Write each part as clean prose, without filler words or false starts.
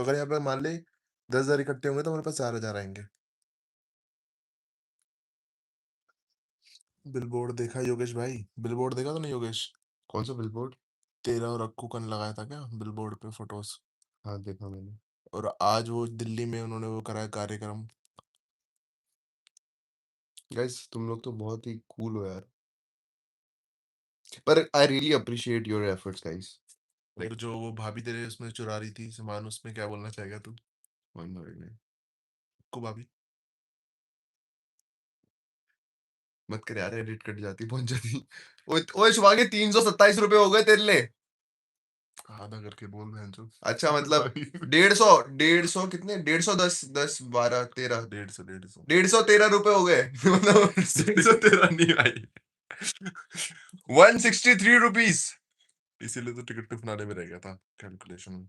तो अगर यहाँ पे मान ले 10,000 इकट्ठे होंगे तो हमारे पास 4,000 आएँगे। बिलबोर्ड देखा योगेश भाई? बिलबोर्ड देखा तूने योगेश? कौन सा बिलबोर्ड? तेरा और अक्कू का लगाया था क्या बिलबोर्ड पे फ़ोटोज़? हाँ, देखा मैंने। और आज वो दिल्ली में उन्होंने वो कराया कार्यक्रम। गाइस तुम लोग तो बहुत ही कूल हो यार। पर I really appreciate your efforts guys. और जो वो भाभी तेरे उसमें चुरा रही थी सामान, उसमें क्या बोलना चाहेगा तू? वन मिनट अक्कू भाभी? मत कर यार, एडिट कट जाती पहुंच जाती। ओए ओए शुभांगी, 327 रुपए हो गए तेरे लिए। आधा करके बोल भैंचो। अच्छा मतलब 150 कितने 150 10 12 13 150 113 रुपए हो गए। मतलब 113 नहीं भाई। 163 रुपीज। इसीलिए तो टिकट टू फिनाले में रह गया था कैलकुलेशन में।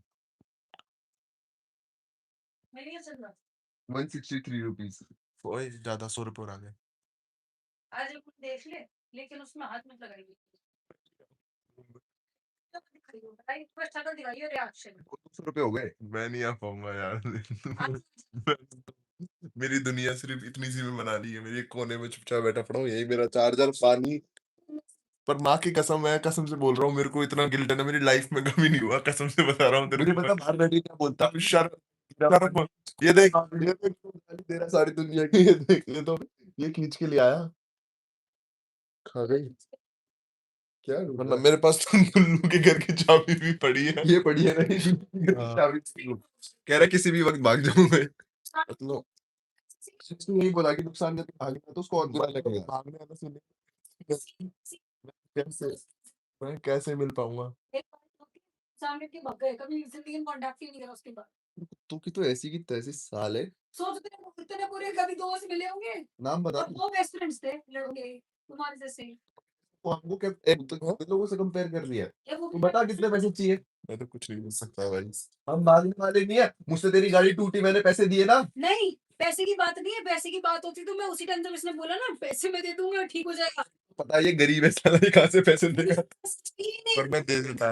163 रुपीज। ओए ज्यादा 100 रुपये और आ गए। आज कुछ देख ले, लेकिन उसमें हाथ मत लगाइए। भाई थोड़ा शक्ल दिखाइए, रिएक्शन। 200 रुपए हो गए। मैं नहीं आ पाऊंगा यार। आज मेरी दुनिया सिर्फ इतनी सी में बना ली है। मेरी एक कोने में चुपचाप बैठा पड़ा हूँ, यही मेरा चार्जर, पानी। पर माँ की कसम, मैं कसम से बोल रहा हूँ, मेरे को इतना गिल्ट है ना, मेरी लाइफ में कभी नहीं हुआ, कसम से बता रहा हूँ तेरे मुझे को। पता बाहर बैठ के क्या बोलता। अब शर्म, ये देख, ये देख, तेरा सारी दुनिया की, ये देख, ये तो ये खींच के ले आया। खा गई। क्या वरना मेरे पास तो गुल्लू के घर की चाबी भी पड़ी है। ये पड़ी है नहीं। हाँ। चाबी कह रहा किसी भी वक्त भाग जाऊंगा। मतलब उसने यही बोला कि नुकसान जब भाग गया तो उसको और बुरा लगेगा। भागने वाला सुन, कैसे, मैं कैसे मिल पाऊंगा? सामने के भाग गए, कभी जिंदगी में कॉन्टैक्ट ही नहीं करा उसके बाद। तू की तो ऐसी की तैसी साल है। सोच तेरे पूरे कभी दोस्त मिले होंगे, नाम बता। और वो बेस्ट फ्रेंड्स थे लड़के तुम्हारे जैसे। वो हमको क्या लोगों से कंपेयर कर रही है। या वो तू बता कितने पैसे चाहिए। मैं तो कुछ नहीं बोल सकता भाई। हम मांगने वाले नहीं है। मुझसे तेरी गाड़ी टूटी, मैंने पैसे दिए ना। नहीं, पैसे की बात नहीं है। पैसे की बात होती तो मैं उसी टाइम जब इसने बोला ना पैसे मैं दे दूंगा, ठीक हो जाएगा। पता है ये गरीब है साला, ये कहाँ से पैसे देगा। पर मैं दे देता।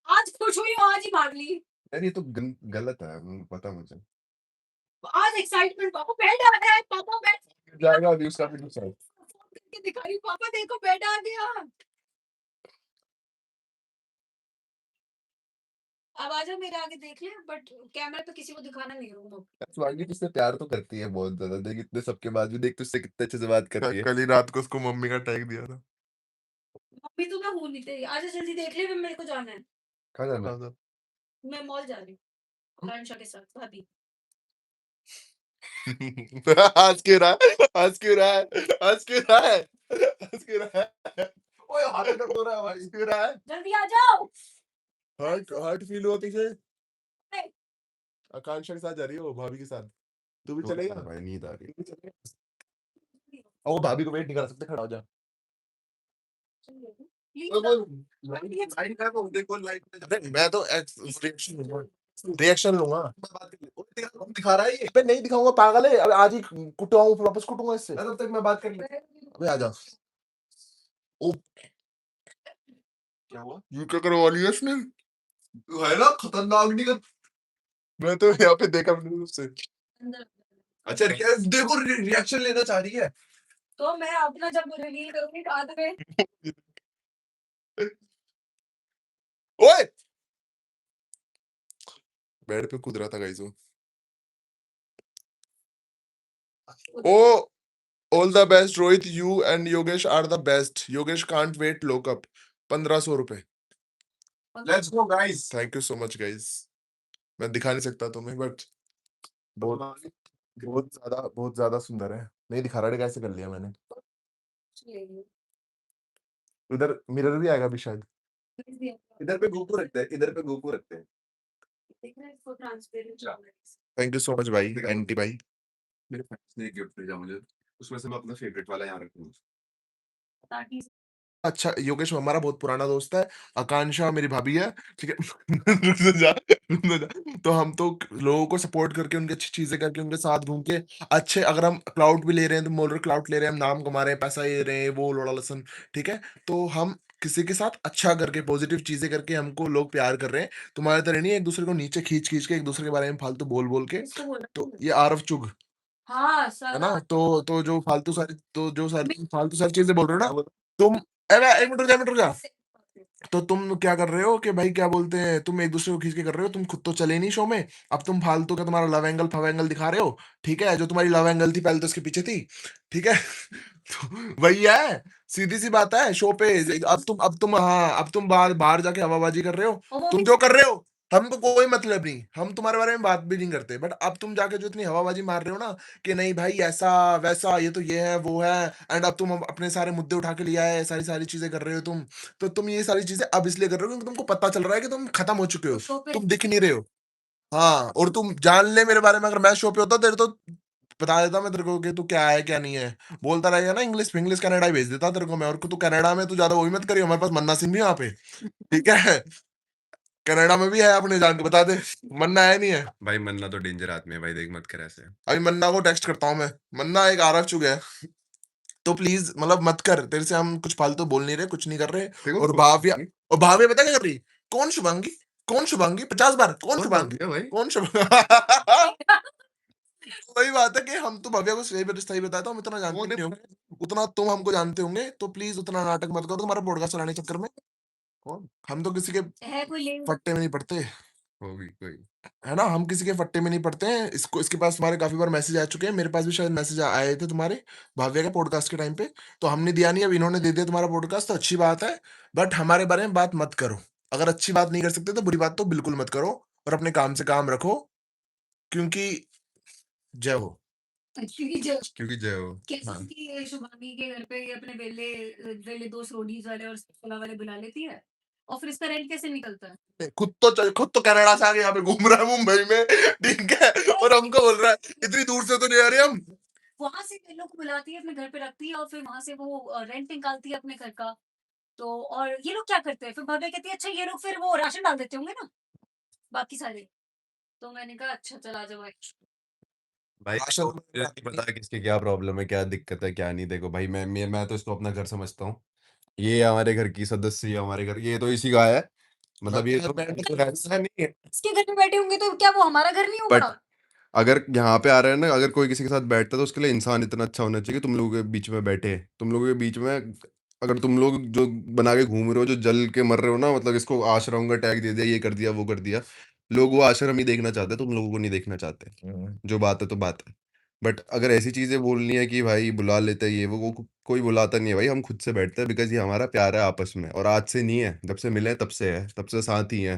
आज खुश हुई हो, आज ही भाग ली। यार ये तो गलत है, पता मुझे। आज एक्साइटमेंट, पापा बेड आ गया है, पापा बेड जाएगा अभी उसका भी नुकसान। फोन करके दिखा रही, पापा देखो बेड आ गया। अब आजा मेरे आगे देख ले, बट कैमरे पे किसी को दिखाना नहीं है। स्वांगी तुझसे प्यार तो करती है बहुत ज्यादा, देख इतने सबके बाद भी देख तुझसे कितने अच्छे से बात करती है। कल ही रात को उसको मम्मी का टैग दिया था। मम्मी तो मैं हूं नहीं तेरी, आजा जल्दी देख ले, फिर मेरे को जाना है। कहाँ जाना है? हाँ, तो मैं मॉल जा रही हूँ आकांक्षा के साथ, भाभी। हंस क्यों रहा है, हंस क्यों रहा है, हंस क्यों रहा है, हंस क्यों रहा है। ओए हाथ में दर्द हो रहा है भाई, हंस क्यों रहा है। जल्दी आ जाओ। हर्ट हर्ट फील हुआ तुझे? नहीं, आकांक्षा के साथ जा रही हो, भाभी के साथ? तू भी तो चलेगा? भाई नींद आ रही है। तू भी चलेगा? और वो भाभी को वेट नहीं करा सकते, खड़ा हो जा। प्लीज देखो लाइट में, अरे मैं तो रिएक्शन लूंगा, रिएक्शन लूंगा। बात कर ले। ओए, दिखा रहा है ये। अबे नहीं दिखाऊंगा पागल है, अब आज ही कुटवाऊं, वापस कुटूंगा इससे। तब तक मैं बात कर ले। अबे आ जा। ओ, क्या हुआ? यू क्या करवा लिया इसने? है ना खतरनाक निकल। मैं तो यहाँ पे देखा मैंने उससे। अच्छा देखो रिएक्शन लेना चाह रही है। तो मैं अपना जब रिवील करूंगी बाद में। ओए, बेड पे कूद रहा था गाइस वो। Oh, all the best Rohit, you and Yogesh are the best. Yogesh can't wait lock up, 1500 रुपए। Let's go guys. Thank you so much guys. मैं दिखा नहीं सकता तुम्हें, बट बहुत बहुत ज्यादा सुंदर है। नहीं दिखा रहा, कैसे कर लिया मैंने। उधर मिरर भी आएगा अभी शायद। इधर पे गोकू रखते हैं, इधर पे गोकू रखते हैं। थैंक यू सो मच भाई, एंटी भाई। मेरे फ्रेंड्स ने गिफ्ट भेजा मुझे, उसमें से मैं अपना फेवरेट वाला यहाँ रखूंगा। अच्छा, योगेश हमारा बहुत पुराना दोस्त है। आकांक्षा मेरी भाभी है, ठीक है। रुक तो जा, रुक तो जा। तो हम तो लोगों को सपोर्ट करके, उनकी अच्छी चीजें करके, उनके साथ घूम के अच्छे, अगर हम क्लाउड भी ले रहे हैं तो मोलर क्लाउड ले रहे हैं, हम नाम कमा रहे हैं, पैसा ले रहे हैं, वो लोड़ा लसन, ठीक है। तो हम किसी के साथ अच्छा करके, पॉजिटिव चीज़ें करके हमको लोग प्यार कर रहे हैं। तुम्हारी तरह नहीं एक-दूसरे को नीचे खींच-खींच के एक-दूसरे के बारे में फालतू बोल-बोल के। किसको बोल रहा तो हूँ? ये आरव चुग, हाँ, है सारा ना? तो जो फालतू सारी मैं फालतू सारी चीज़ें बोल रहे हो ना, तुम अरे 1 मिनट रुक जा। तो तुम क्या कर रहे हो कि भाई क्या बोलते हैं, तुम एक-दूसरे को खींच के कर रहे हो, तुम खुद तो चले नहीं शो में। अब तुम फालतू का तुम्हारा लव एंगल, फव एंगल दिखा रहे हो, ठीक है? जो तुम्हारी लव एंगल थी पहले तो उसके पीछे थी, ठीक है? तो वही है, सीधी-सी बात है शो पे। अब तुम बाहर बाहर जाके हवाबाजी कर रहे हो। और वो तुम भी जो कर रहे हो, हमको कोई मतलब नहीं, हम तुम्हारे बारे में बात भी नहीं करते। बट अब तुम जाके जो इतनी हवाबाजी मार रहे हो ना कि नहीं भाई ऐसा-वैसा, ये तो ये है, वो है, एंड अब तुम अपने सारे मुद्दे उठा के ले आए, सारी-सारी चीज़ें कर रहे हो तुम। तो तुम ये सारी चीज़ें अब इसलिए कर रहे हो क्योंकि तुमको पता चल रहा है कि तुम खत्म हो चुके तो हो, शो पे तुम दिख नहीं रहे हो। हाँ, और तुम जान ले मेरे बारे में, अगर मैं शो पे होता तेरे तो बता देता मैं तेरे को कि तू क्या है, क्या नहीं है। बोलता रहेगा ना इंग्लिश कनाडा ही भेज देता तेरे को मैं, और तू कनाडा में तू ज़्यादा वो भी मत करियो, हमारे पास मन्ना सिंह भी है वहाँ पे, ठीक है? कनाडा में भी है अपने, जान के बता दे। मन्ना है नहीं है? भाई मन्ना तो डेंजर आदमी है भाई, देख मत कर ऐसे। अभी मन्ना को टेक्स्ट करता हूँ मैं। मन्ना एक आरव चुग है, तो प्लीज़ मतलब मत कर, तेरे से हम कुछ फालतू बोल नहीं रहे, कुछ नहीं कर रहे। देखो और भाविया पता क्या कर रही? कौन शुभांगी? कौन शुभांगी? 50 बार कौन कौन शुभांगी? भाग गया भाई? कौन शुभ वही बात है कि हम तो भव्या को सही बताया, तो हम इतना जानते कौन है? नहीं होंगे, उतना तुम हमको जानते होंगे, तो प्लीज़ उतना नाटक मत करो तुम्हारा पॉडकास्ट चलाने के चक्कर में। कौन? हम तो किसी के है कोई ले फट्टे में नहीं पड़ते, होगी कोई। है ना? हम किसी के फट्टे में नहीं पड़ते हैं। इसके पास तुम्हारे काफ़ी बार मैसेज आ चुके हैं, मेरे पास भी शायद मैसेज आए थे तुम्हारे, भाव्या के पॉडकास्ट के टाइम पे, तो हमने दिया नहीं, अब इन्होंने दे दिया तुम्हारा पॉडकास्ट, तो अच्छी बात है। बट हमारे बारे में बात मत करो। अगर अच्छी बात नहीं कर सकते तो बुरी बात तो बिल्कुल मत करो, और अपने काम से काम रखो, क्योंकि जय हो। क्योंकि जब क्योंकि जय हो। कैसे हाँ। कि ये शुभांगी के घर पे ये अपने वेले दोस्त रोडीज वाले और कोला वाले बुला लेती है, और फिर इसका रेंट कैसे निकलता है? खुद तो कनाडा से आके यहाँ पे घूम रहा है मुंबई में, ठीक है? और हमको बोल रहा है इतनी दूर से तो नहीं आ रहे हम। वहां से वेलों को बुलाती है, अपने घर पे रखती है, और फिर वहां से वो रेंट निकालती है अपने घर का। तो और ये लोग क्या करते हैं, फिर भव्या कहती है अच्छा ये लोग फिर वो राशन डाल देते होंगे ना बाकी सारे। तो मैंने कहा अच्छा चल आ जाओ भाई। भाई राशन तो मुझे नहीं पता किसकी क्या प्रॉब्लम है, क्या दिक्कत है, क्या नहीं। देखो भाई, मैं तो इसको अपना घर समझता हूँ। ये हमारे घर की सदस्य, ये हमारे घर, ये तो इसी का है। मतलब ये तो ऐसा नहीं है। इसके घर में बैठे होंगे तो क्या वो हमारा घर नहीं बट होगा? अगर यहाँ पे आ रहे हैं ना, अगर कोई किसी के साथ बैठता है तो उसके लिए इंसान इतना अच्छा होना चाहिए कि तुम लोगों के बीच में बैठे। तुम लोगों के बीच में अगर तुम लोग जो बना के घूम रहे हो, जो जल के मर रहे हो ना, मतलब इसको आश्रम का टैग दे दिया, ये कर दिया, वो कर दिया। लोग वो आश्रम ही देखना चाहते हैं, तुम लोगों को नहीं देखना चाहते। जो बात है तो बात है। बट अगर ऐसी चीजें बोलनी है कि भाई बुला लेते हैं, ये वो कोई बुलाता नहीं है भाई, हम खुद से बैठते हैं, बिकॉज ये हमारा प्यार है आपस में, और आज से नहीं है, जब से मिले तब से है, तब से साथ ही है।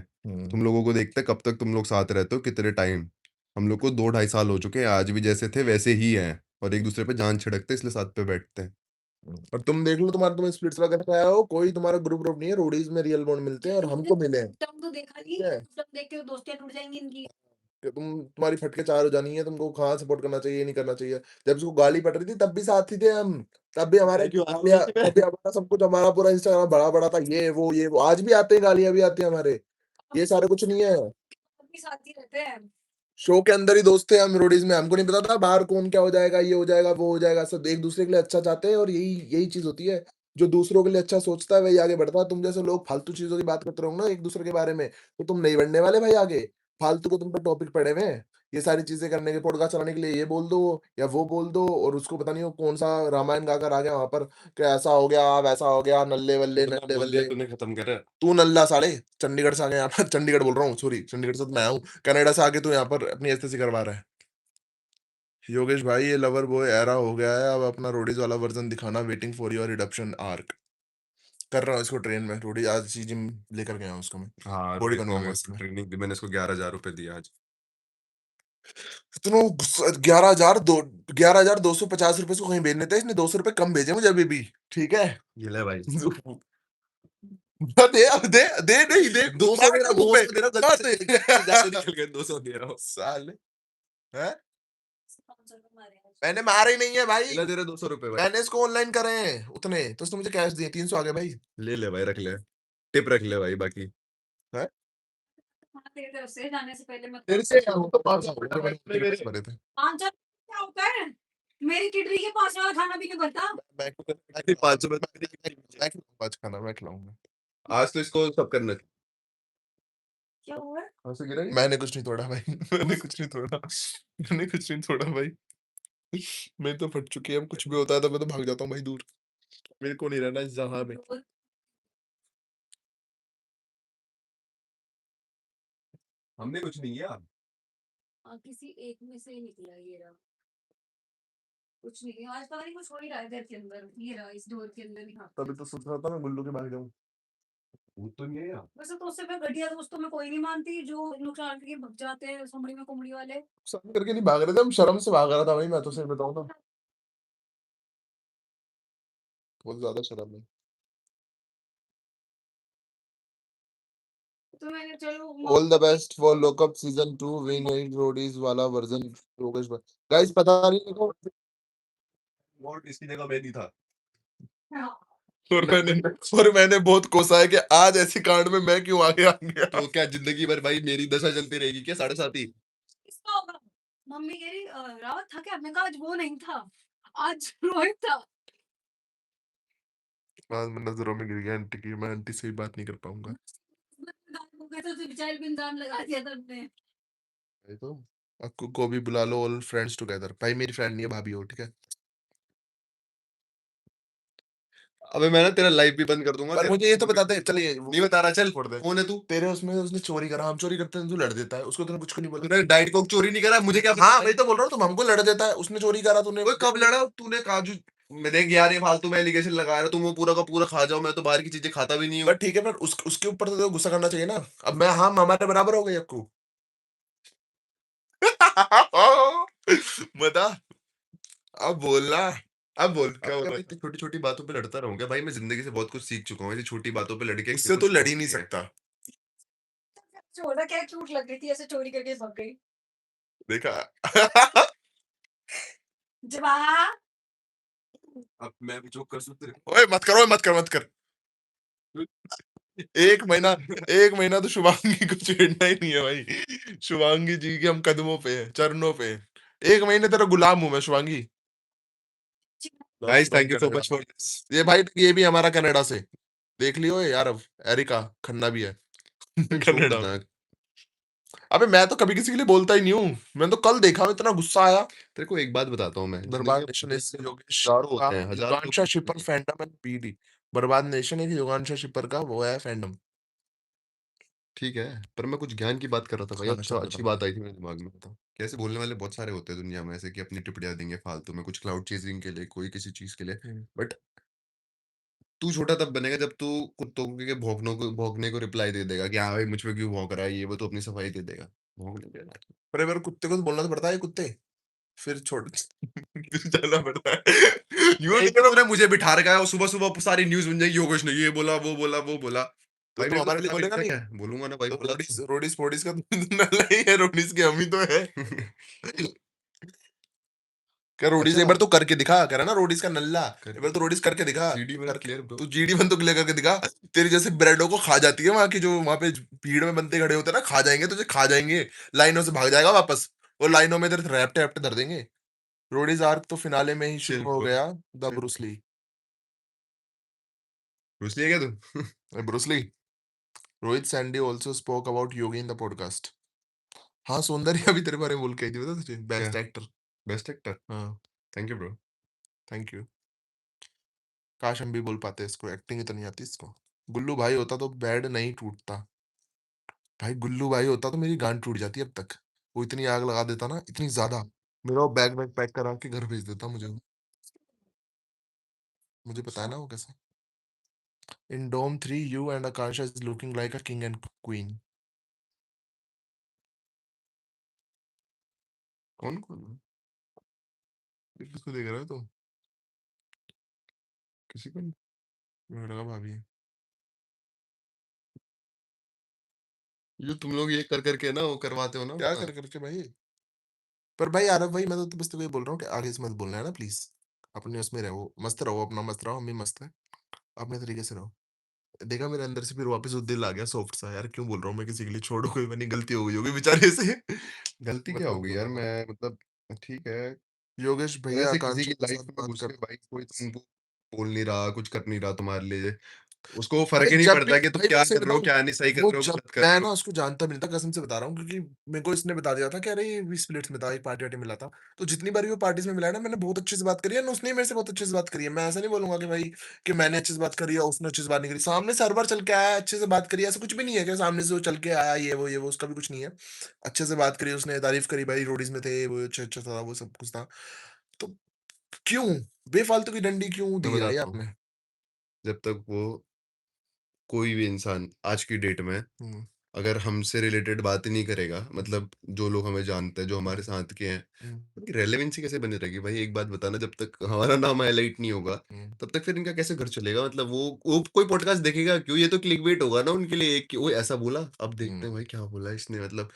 तुम लोगों को देखते हैं कब तक तुम लोग साथ रहते हो, कितने टाइम। हम लोग को 2 ढाई साल हो चुके हैं, आज भी जैसे थे वैसे ही हैं, और एक दूसरे पे जान छिड़कते हैं, इसलिए साथ पे बैठते हैं। और तुम देख लो, तुम स्प्लिट्स वगैरह से आया हो, कोई तुम्हारा ग्रुप नहीं है, रोडीज में रियल बॉन्ड मिलते हैं और हमको मिले हैं, टर्म तो देखा नहीं, ठीक है? टर्म देख के तो दोस्तियां टूट जाएंगी इनकी। कि तुम्हारी फटके चार हो जानी है, तुमको कहाँ सपोर्ट करना चाहिए, ये नहीं करना चाहिए। जब उसको गाली पड़ रही थी तब भी साथ ही थे हम, तब भी हमारे तब भी हमारा सब कुछ, हमारा पूरा इंस्टाग्राम बड़ा बड़ा था, ये वो आज भी आते हैं, गालियां भी आती है हमारे, ये सारे कुछ नहीं है। अपनी साथ ही रहते हैं। शो के अंदर ही दोस्त थे हम रोडीज में, हमको नहीं पता था बाहर कौन क्या हो जाएगा, ये हो जाएगा, वो हो जाएगा। सब एक दूसरे के लिए अच्छा चाहते हैं, और यही यही चीज होती है, जो दूसरों के लिए अच्छा सोचता है वही आगे बढ़ता है। तुम जैसे लोग फालतू चीजों की बात करते रहो ना एक दूसरे के बारे में, तो तुम नहीं बढ़ने वाले भाई आगे। फालतू को तुम पे टॉपिक पड़े हुए हैं, ये सारी चीजें करने के, पॉडकास्ट चलाने के लिए ये बोल दो या वो बोल दो, और उसको पता नहीं वो कौन सा रामायण गाकर आ गया वहां पर कि ऐसा हो गया, वैसा हो गया, नल्ले वल्ले। तूने खत्म कर। तू नल्ला साले, चंडीगढ़ से आ गया यहाँ पर, चंडीगढ़ बोल रहा हूँ, सॉरी, चंडीगढ़ से तो मैं आया हूँ, कनाडा से आके तू यहाँ पर अपनी एसटीसी करवा रहा है। योगेश भाई, ये लवर बॉय एरा हो गया है, अब अपना रोडीज वाला वर्जन दिखाना, waiting for your redemption arc. कर रहा हूँ इसको ट्रेन में, रोडी आज ही जिम लेकर गया हूँ उसको मैं, हाँ, बॉडी रोहित ने बनवाऊंगा मेरे इसकी को मैं। ट्रेनिंग दी, मैंने इसको 11,000 रुपए दिया आज। इतना गुस्सा, 11,250 रुपए इसको कहीं भेजने थे, इसने 200 रुपए कम भेजे मुझे अभी भी, ठीक है? ये ले भाई। दे अब दे नहीं दे, 200 मार मेरा मुंह दोस्त पे, है, मेरा मार गलती से ज्यादा निकल गया, 200 दे रहा हूँ। साले हैं? 500 रुपए मारे हैं। मैंने मारे ही नहीं है भाई, ले तेरे 200 रुपए भाई। मैंने इसको ऑनलाइन करे हैं उतने, तो उसने मुझे कैश दिए, 300 आ गए भाई। ले ले भाई, रख ले, टिप रख ले भाई बाकी। हैं? हाँ, तेरी तरफ से जाने से पहले मैं तेरे से क्या, वो तो 500 हो गए, मैंने तेरे पैसे भरे थे। 500 क्या होता है? मेरी किडनी के 5 वाला खाना भी नहीं बनता। मैं 500 में मैं खिलाऊंगा आज खाना, मैं खिलाऊंगा। आज तो इसको सब करना चाहिए। क्या हुआ? कहाँ से गिरा ये? मैंने कुछ नहीं तोड़ा भाई, मैंने कुछ नहीं तोड़ा, मैंने कुछ नहीं तोड़ा भाई। मैं तो फट चुकी है, अब कुछ भी होता है तो मैं तो भाग जाता हूँ भाई दूर। मेरे को नहीं रहना इस जहाँ में। हमने कुछ नहीं किया। किसी एक में से निकला ये रहा। कुछ नहीं, आज पता नहीं कुछ हो ही रहा है घर के अंदर, ये रहा इस डोर के अंदर ही। हाँ, तभी तो सोच रहा था मैं गुल्लू के भाग जाऊँ। वो तो नहीं है यार। वैसे तो उससे मैं घटिया दोस्तों में कोई नहीं मानती जो नुकसान करके भग जाते हैं सुमड़ी में कुमड़ी वाले। सब करके नहीं भाग रहे थे हम, शर्म से भाग रहा था भाई, मैं तो सही बताऊँ तो। बहुत ज्यादा शर्म है। तो मैंने चलो all the best for lockup season 2 win Roadies वाला वर्जन योगेश भाई। गाइस पता नहीं मेरे को, वोट इसकी जगह मैं नहीं था। हाँ, और मैंने बहुत कोसा है कि आज ऐसी कांड में मैं क्यों आगे आ गया। तो क्या जिंदगी भर भाई मेरी दशा चलती रहेगी क्या? 7.5 ही। किसका होगा? मम्मी कह रही रावत था क्या? मैंने कहा आज वो नहीं था, आज रोहित था। आज मैं नजरों में गिर गया आंटी की, मैं आंटी से भी बात नहीं कर पाऊंगा। वो कहते थे बेचारे पे इल्जाम लगा दिया था हमने। भाई तो अक्कू को भी बुला लो, ऑल फ्रेंड्स टुगेदर। भाई मेरी फ्रेंड नहीं है, भाभी हो, ठीक है। अबे मैं ना तेरा लाइव भी बंद कर दूंगा। पर मुझे ये तो बताते चलिए, नहीं बता रहा, चल छोड़ दे। कौन है तू? तेरे उसमें उसने चोरी करा, हम चोरी करते हैं तू लड़ देता है उसको, तूने कुछ नहीं बोला। तूने डाइट कोक चोरी नहीं करा, मुझे क्या पता? हाँ वही तो बोल रहा हूँ, तुम हमको लड़ देता है, उसने चोरी करा तूने। ओए कब लड़ा तूने? काजू मैंने यार ये फालतू में एलिगेशन लगा रहा है, तुम वो पूरा का पूरा खा जाओ, मैं तो बाहर की चीजें खाता भी नहीं हूँ। बट ठीक है, पर उसके ऊपर तो गुस्सा करना चाहिए ना। अब मैं, हम हमारे बराबर हो गए अक्कू। बता, अब बोलना, अब बोल क्या बोल रहा है। छोटी छोटी बातों पे लड़ता रहूंगा भाई, मैं जिंदगी से बहुत कुछ सीख चुका हूँ, ऐसी छोटी बातों पे लड़के उससे तो लड़ ही नहीं सकता। छोटा क्या क्यूट लग रही थी ऐसे चोरी करके भाग गई। देखा। जवा अब मैं भी जो कर सकते ओए मत करो, मत कर, मत कर। एक महीना, एक महीना तो शुभांगी को छेड़ना ही नहीं है भाई। शुभांगी जी के हम कदमों पे हैं, चरणों पे हैं। एक महीने तेरा गुलाम हूं मैं Shubhangi. Guys thank you so much for ये भाई ये भी हमारा कनाडा से, देख लियो यार, अब एरिका खन्ना भी है कनाडा में। अबे मैं तो कभी किसी के लिए बोलता ही नहीं हूँ, मैंने तो कल देखा, इतना गुस्सा आया। तेरे को एक बात बताता हूँ मैं, बर्बाद नेशन इज योगेश हजारों का होते हैं, हजारों युगांशा शिपर फैंडम एंड पीडी। बर्बाद नेशन एक युगांशा शिपर का वो है फैंडम। ठीक है, पर मैं कुछ ज्ञान की बात कर रहा था भाई। खाना अच्छा चाहता अच्छी था बात आई थी मेरे दिमाग में। बताओ कैसे बोलने वाले बहुत सारे होते हैं दुनिया में ऐसे कि अपनी टिप्पणियां देंगे फालतू में, कुछ क्लाउड चेजिंग के लिए, कोई किसी चीज के लिए। बट तू छोटा तब बनेगा जब तू कुत्तों के भौंकने को रिप्लाई दे देगा कि हाँ भाई मुझ पे क्यों भौंक रहा है, ये वो तो अपनी सफाई दे देगा। भौंकने देना। पर अगर कुत्ते को तो बोलना तो पड़ता है, कुत्ते फिर छोड़ फिर जाना पड़ता है। यूं एक नहीं तो करो। तूने मुझे बिठा रखा है और सुबह सुबह सारी न्यूज बन जाएगी, योगेश ने ये बोला वो बोला वो बोला। तो भाई तुम मेरे को हमारे लिए पता बोलेगा नहीं नहीं? क्या बोलूंगा ना भाई, तो बोला रोडीज तो। रोडीज फोडीज का तो नल्ला ही है, रोडीज की हम ही तो है। क्या रोडीज अच्छा एक बार तो करके दिखा, कह रहा ना रोडीज का नल्ला। कर एक बार तो रोडीज करके दिखा। जीडी में क्लियर ब्रो। तू जीडी बन तो क्लियर करके दिखा। तेरी जैसे ब्रेडों को खा जाती है वहां की, जो वहां पे भीड़ में बनते खड़े होते हैं ना, खा जाएंगे तुझे, खा जाएंगे। लाइनों से भाग जाएगा वापस, और लाइनों में इधर रैप्टे रैप्टे धर देंगे। रोडीज आर्क तो फिनाले में ही शुरू चिल हो ब्रो, गया। The chill Bruce Lee. घुस लिया क्या तू? Bruce Lee. Rohit Sandy also spoke about Yogi in the podcast. हाँ सौंदर्या भी तेरे बारे में बोल के आई थी, बता तुझे, क्या? Best actor. Best actor? हाँ thank you bro. Thank you. काश हम भी बोल पाते, इसको एक्टिंग ही तो नहीं आती इसको। गुल्लू भाई होता तो बेड नहीं टूटता। भाई गुल्लू भाई होता तो मेरी गांड टूट जाती अब तक। वो इतनी आग लगा देता ना, इतनी ज्यादा, मेरा बैग वैग पैक करा के घर भेज देता मुझे। मुझे पता है ना वो कैसा। इन डोम 3 you and Akanksha is looking like a king and queen. कौन कौन? ये किसको देख रहा है तो? किसी को नहीं? मुझे लगा भाभी है। ये तुम लोग ये कर करके ना वो करवाते हो ना क्या अपना। कर करके भाई। पर भाई आरब भाई, मैं तो बस तो ये बोल रहा हूँ कि आगे से मत बोलना है ना प्लीज। अपने उसमें रहो, मस्त रहो, अपना मस्त रहो, हम भी मस्त है, अपने तरीके से रहो। देखा मेरे अंदर से फिर वापस वो दिल आ गया सॉफ्ट सा, यार क्यों बोल रहा हूँ मैं किसी के लिए, छोड़ो, कोई मैंने गलती हो गई होगी बेचारे से। गलती क्या मतलब होगी यार? बोलना मैं मतलब ठीक है। योगेश पर भैया ऐसे किसी आकांक्षा की के लाइफ साथ में बात घुस कर। के भाई कोई तुमको बोल नहीं रहा, कुछ कर नहीं रहा तुम्हारे लिए। उसको फ़र्क भाई ही नहीं जब भी पड़ता कि तुम भाई क्या मैं सही कर रहे हो, बताऊँ, क्या नहीं सही कर वो रहे हो, जब गलत कर मैं रहे ना हो। उसको जानता भी नहीं था, कसम से बता रहा हूँ, क्योंकि मेरे को इसने बता दिया था कि अरे ये 20 प्लेट्स में था, एक पार्टी वार्टी मिला था। तो जितनी बार भी वो पार्टीज़ में मिला है ना, मैंने बहुत अच्छे से बात करी है, और उसने भी मेरे से बहुत अच्छे से बात करी है। मैं ऐसा नहीं बोलूँगा कि भाई कि मैंने अच्छे से बात करी है, उसने अच्छे से बात नहीं करी। सामने से हर बार चल के आया है, अच्छे से बात करी है, ऐसा कुछ भी नहीं है कि सामने से वो चल के आया, ये वो, उसका भी कुछ नहीं है। अच्छे से बात करी, उसने तारीफ़ करी, भाई रोडीज़ में थे, वो अच्छा-अच्छा था, वो सब कुछ था। तो क्यों? बेफ़ालतू की डंडी क्यों मैं दी है भाई बताता हूँ, आपने? जब तक वो कोई भी इंसान आज की डेट में हुँ, अगर हमसे रिलेटेड बात ही नहीं करेगा, हुँ, मतलब जो लोग हमें जानते हैं, जो हमारे हुँ, साथ के हैं, हुँ, उनकी रेलेवेंसी कैसे बनी रहेगी भाई? एक बात बताना, जब तक हमारा नाम हाइलाइट नहीं होगा, हुँ, तब तक फिर इनका कैसे घर चलेगा? मतलब वो कोई पॉडकास्ट देखेगा क्यों? ये तो क्लिकबेट होगा ना उनके लिए कि वो ऐसा बोला, अब देखते हुँ। हैं भाई क्या बोला इसने, मतलब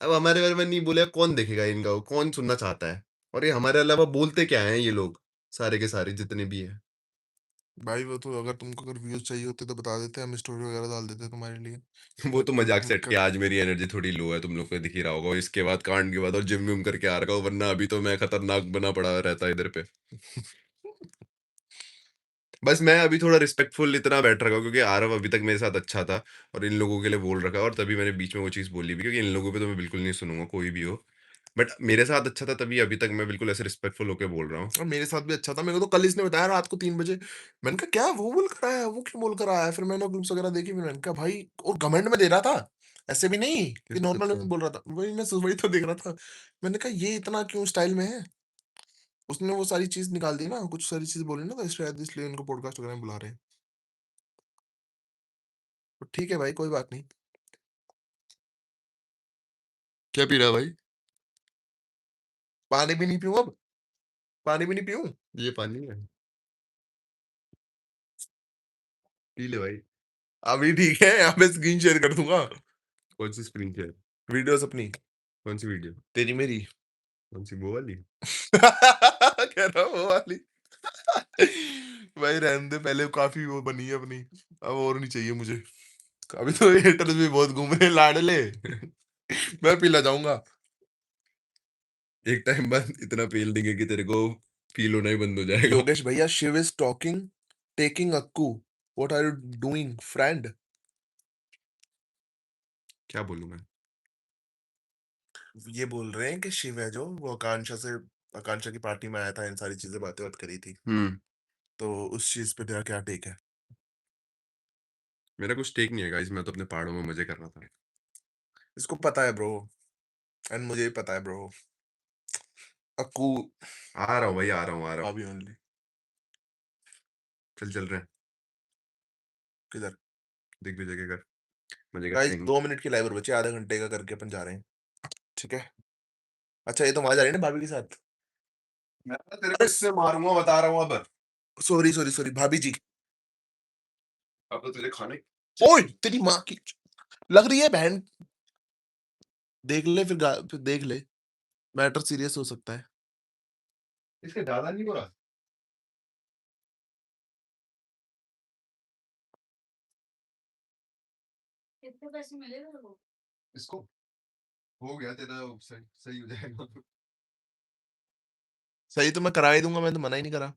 अब हमारे बारे में नहीं बोले, कौन देखेगा इनका? कौन सुनना चाहता है? और ये हमारे अलावा बोलते क्या हैं ये लोग? सारे के सारे जितने भी हैं। भाई वो तो अगर तुमको अगर व्यूज़ चाहिए होते तो बता देते, हम स्टोरी वगैरह डाल देते तुम्हारे लिए। वो तो मज़ाक क सेट क किया, आज मेरी एनर्जी थोड़ी लो है, तुम लोग को दिख ही रहा होगा। इसके बाद कांड के बाद और जिम-विम करके आ रखा हूँ, वरना अभी तो मैं खतरनाक बना पड़ा रहता इधर पे। बस मैं अभी थोड़ा रिस्पेक्टफुल इतना बैठ रखा हूँ क्योंकि आरव अभी तक मेरे साथ अच्छा था और इन लोगों के लिए बोल रखा है, और तभी मैंने बीच में वो चीज़ बोली भी, क्योंकि इन लोगों पे तो मैं बिल्कुल नहीं सुनूँगा कोई भी हो। बट मेरे साथ अच्छा था तभी अभी तक मैं बिल्कुल ऐसे रिस्पेक्टफुल होके बोल रहा हूँ। और मेरे साथ भी अच्छा था। मेरे को तो कल इसने बताया रात को 3 बजे। मैंने कहा क्या वो बोल कर आया है? वो क्यों बोल कर आया है? फिर मैंने क्लिप्स वगैरह देखी, फिर मैंने कहा भाई, और घमंड में दे रहा था। ऐसे भी नहीं कि किस नॉर्मल अच्छा, में बोल रहा था। वही तो देख रहा था। मैंने कहा ये इतना क्यों स्टाइल में है? उसने वो सारी चीज़ निकाल दी ना, कुछ सारी चीज़ बोली ना, तो शायद इसलिए उनको पॉडकास्ट वगैरह में बुला रहे हैं। तो ठीक है भाई, कोई बात नहीं। क्या पी रहा है भाई? पानी भी नहीं पीऊँ अब? पानी भी नहीं पीऊँ? ये पानी है, पी ले भाई। अभी ठीक है, यहाँ पे स्क्रीन शेयर कर दूँगा। कौन सी स्क्रीन शेयर? वीडियोज़ अपनी, कौन सी वीडियो? तेरी मेरी। कौन सी, वो वाली? कह रहा हूँ वो वाली। भाई रहने दे, पहले काफ़ी वो बनी है अपनी, अब और नहीं चाहिए मुझे। अभी तो हेटर्स भी बहुत घूम रहे हैं लाडले। मैं पिला जाऊँगा। एक टाइम बाद इतना पेल देंगे कि तेरे को फील होना ही बंद हो जाएगा। योगेश भैया, Shiv is talking, taking Akku. What are you doing friend? क्या बोलूँ मैं? ये बोल रहे हैं कि शिव है जो, वो आकांक्षा की पार्टी में आया था, इन सारी चीज़ें बातें-वात करी थी। हुँ। तो उस चीज़ पे तेरा क्या टेक है? मेरा कुछ टेक नहीं है गाइस, मैं तो अपने पहाड़ों में मज़े कर रहा था। इसको पता है ब्रो, एंड मुझे भी पता है ब्रो। अक्कू आ रहा हूँ भाई, आ रहा हूँ, आ रहा हूँ। अभी ओनली। चल रहे हैं, किधर? दिग्विजय के घर, मज़े करते गाइस हैं। 2 मिनट की लाइव और बची है, आधे घंटे का करके अपन जा रहे हैं। ठीक है? अच्छा, ये तो वहाँ जा रही है ना भाभी के साथ? मैं तो तेरे को इससे मारूँगा, बता रहा हूँ अब। सॉरी भाभी जी। अब तो तुझे खाने ओए! तेरी माँ की लग रही है बहन। देख ले फिर देख ले, मैटर सीरियस हो सकता है। इसके ज़्यादा नहीं हो रहा? कितने पैसे मिले तेरे को? इसको हो गया तेरा, सही सही हो जाएगा। सही तो मैं करा ही दूँगा, मैंने तो मना ही नहीं करा।